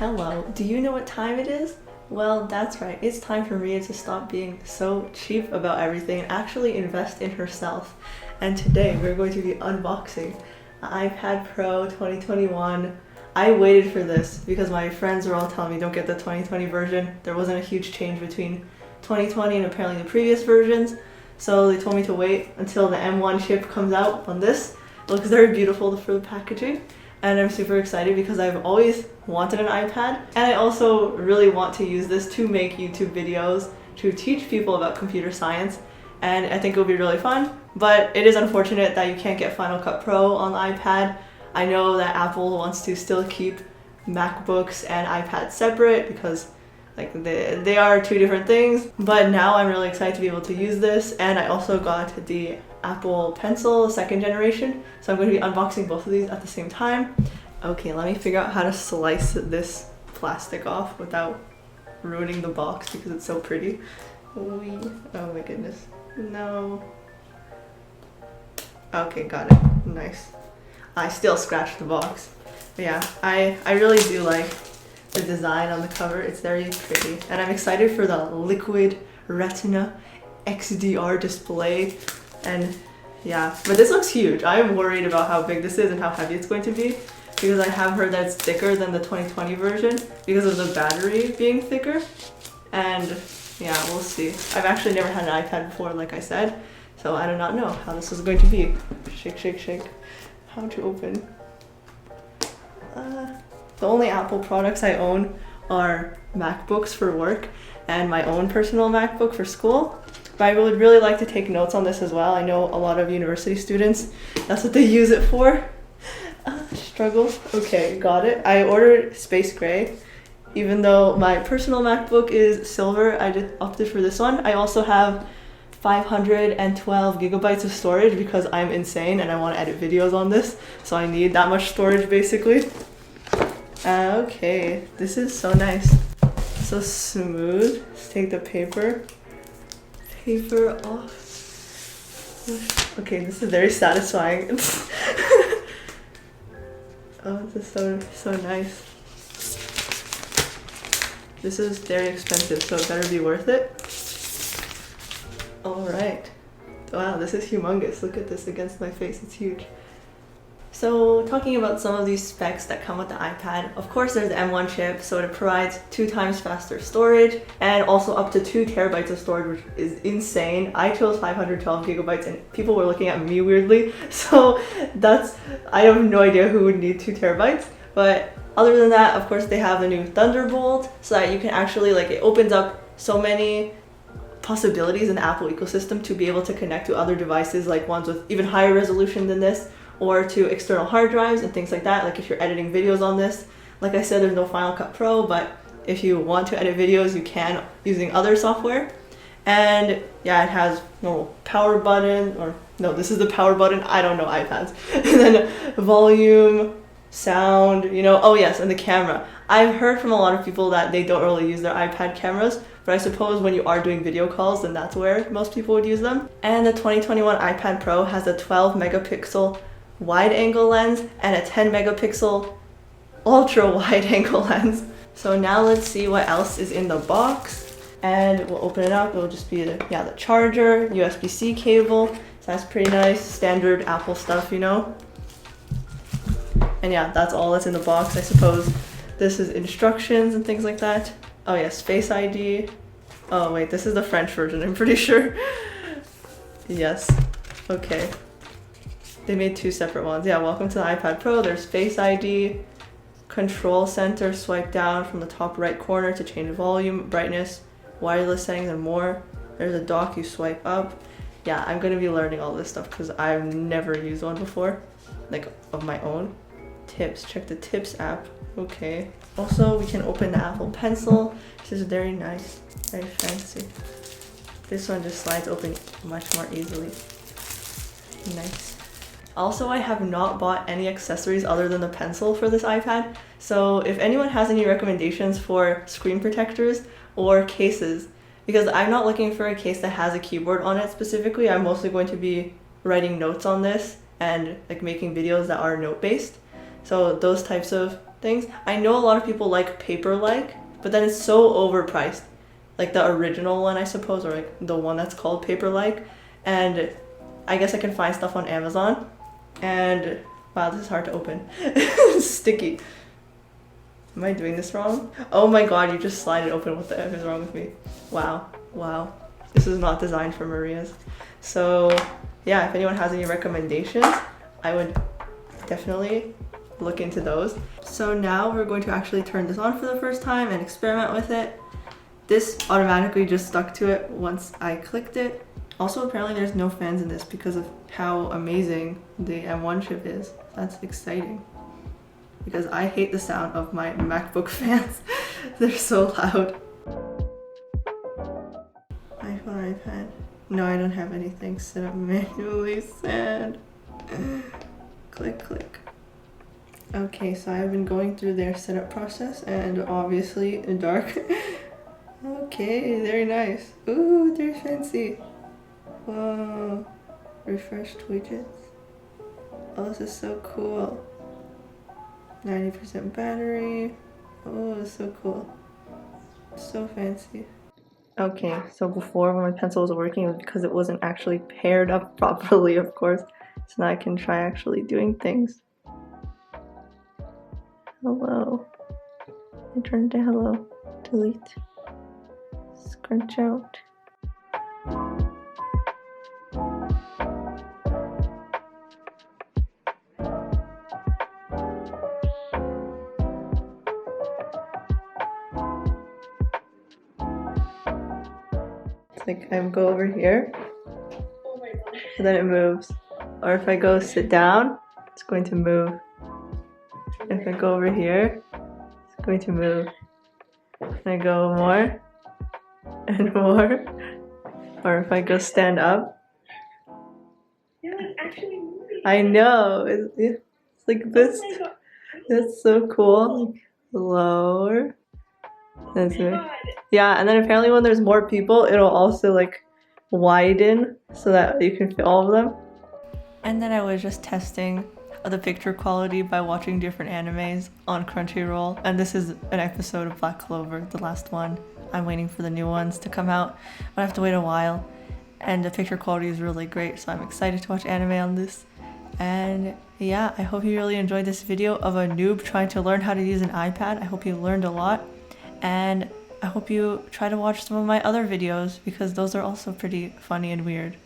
Hello, do you know what time it is? Well, that's right, it's time for Mia to stop being so cheap about everything and actually invest in herself. And today we're going to be unboxing the iPad Pro 2021. I waited for this because my friends were all telling me don't get the 2020 version. There wasn't a huge change between 2020 and apparently the previous versions. So they told me to wait until the M1 chip comes out on this. It looks very beautiful for the packaging. And I'm super excited because I've always wanted an iPad, and I also really want to use this to make YouTube videos to teach people about computer science, and I think it'll be really fun. But it is unfortunate that you can't get Final Cut Pro on the iPad. I know that Apple wants to still keep MacBooks and iPads separate because they are two different things, but now I'm really excited to be able to use this. And I also got the Apple Pencil 2nd generation, so I'm going to be unboxing both of these at the same time. Okay, let me figure out how to slice this plastic off without ruining the box because it's so pretty. Oh my goodness, no. Okay, got it, nice. I still scratched the box, but yeah, I really do like the design on the cover. It's very pretty, and I'm excited for the liquid retina XDR display. And yeah, but this looks huge. I'm worried about how big this is and how heavy it's going to be because I have heard that it's thicker than the 2020 version because of the battery being thicker. And yeah, we'll see. I've actually never had an iPad before, like I said, so I do not know how this is going to be. Shake, shake, shake. How to open. The only Apple products I own are MacBooks for work and my own personal MacBook for school. But I would really like to take notes on this as well. I know a lot of university students, that's what they use it for. Struggle. Okay, got it. I ordered space gray. Even though my personal MacBook is silver, I just opted for this one. I also have 512 gigabytes of storage because I'm insane and I want to edit videos on this. So I need that much storage basically. Okay, this is so nice. So smooth. Let's take the paper off. Okay, this is very satisfying. Oh, this is so nice. This is very expensive, so it better be worth it. Alright. Wow, this is humongous. Look at this against my face, it's huge. So talking about some of these specs that come with the iPad, of course there's the M1 chip, so it provides 2 times faster storage and also up to 2 terabytes of storage, which is insane. I chose 512 gigabytes and people were looking at me weirdly, so I have no idea who would need 2 terabytes. But other than that, of course they have the new Thunderbolt, so that you can actually, it opens up so many possibilities in the Apple ecosystem to be able to connect to other devices, like ones with even higher resolution than this, or to external hard drives and things like that. Like if you're editing videos on this, like I said, there's no Final Cut Pro, but if you want to edit videos, you can using other software. And yeah, it has no power button, or no, this is the power button. I don't know iPads. And then volume, sound, oh yes, and the camera. I've heard from a lot of people that they don't really use their iPad cameras, but I suppose when you are doing video calls, then that's where most people would use them. And the 2021 iPad Pro has a 12 megapixel wide angle lens and a 10 megapixel ultra wide angle lens. So now let's see what else is in the box, and we'll open it up. It'll just be the charger, USB-C cable. So that's pretty nice, standard Apple stuff, And yeah, that's all that's in the box. I suppose this is instructions and things like that. Oh yes, Face ID. Oh wait, this is the French version, I'm pretty sure. Yes, okay. They made 2 separate ones. Yeah, welcome to the iPad Pro. There's Face ID, control center, swipe down from the top right corner to change volume, brightness, wireless settings, and more. There's a dock, you swipe up. Yeah, I'm gonna be learning all this stuff because I've never used one before, of my own. Tips, check the Tips app. Okay. Also, we can open the Apple Pencil. This is very nice, very fancy. This one just slides open much more easily. Nice. Also, I have not bought any accessories other than the pencil for this iPad, so if anyone has any recommendations for screen protectors or cases, because I'm not looking for a case that has a keyboard on it specifically. I'm mostly going to be writing notes on this and making videos that are note-based. So those types of things. I know a lot of people like Paper-like, but then it's so overpriced. Like the original one, I suppose, or like the one that's called Paper-like. And I guess I can find stuff on Amazon. And wow, this is hard to open. It's sticky. Am I doing this wrong? Oh my god, you just slide it open. What the F is wrong with me? Wow. Wow. This is not designed for Marias. So yeah, if anyone has any recommendations, I would definitely look into those. So now we're going to actually turn this on for the first time and experiment with it. This automatically just stuck to it once I clicked it. Also, apparently there's no fans in this because of how amazing the M1 chip is. That's exciting. Because I hate the sound of my MacBook fans. They're so loud. iPhone, iPad. No, I don't have anything set up manually. Sad. Click, click. Okay, so I've been going through their setup process and obviously in dark. Okay, very nice. Ooh, they're fancy. Whoa. Refreshed widgets. Oh, this is so cool. 90% battery. Oh, it's so cool. So fancy. Okay, so before when my pencil was working, it was because it wasn't actually paired up properly, of course. So now I can try actually doing things. Hello. I turn it to hello. Delete. Scrunch out. It's like I go over here, and then it moves. Or if I go sit down, it's going to move. If I go over here, it's going to move. And I go more and more. Or if I go stand up. No, it's actually moving. I know. It's like this. Oh my God. That's so cool. Like lower. That's Oh my it. God. Yeah, and then apparently when there's more people, it'll also like widen so that you can fit all of them. And then I was just testing the picture quality by watching different animes on Crunchyroll. And this is an episode of Black Clover, the last one. I'm waiting for the new ones to come out, but I have to wait a while. And the picture quality is really great, so I'm excited to watch anime on this. And yeah, I hope you really enjoyed this video of a noob trying to learn how to use an iPad. I hope you learned a lot. And I hope you try to watch some of my other videos because those are also pretty funny and weird.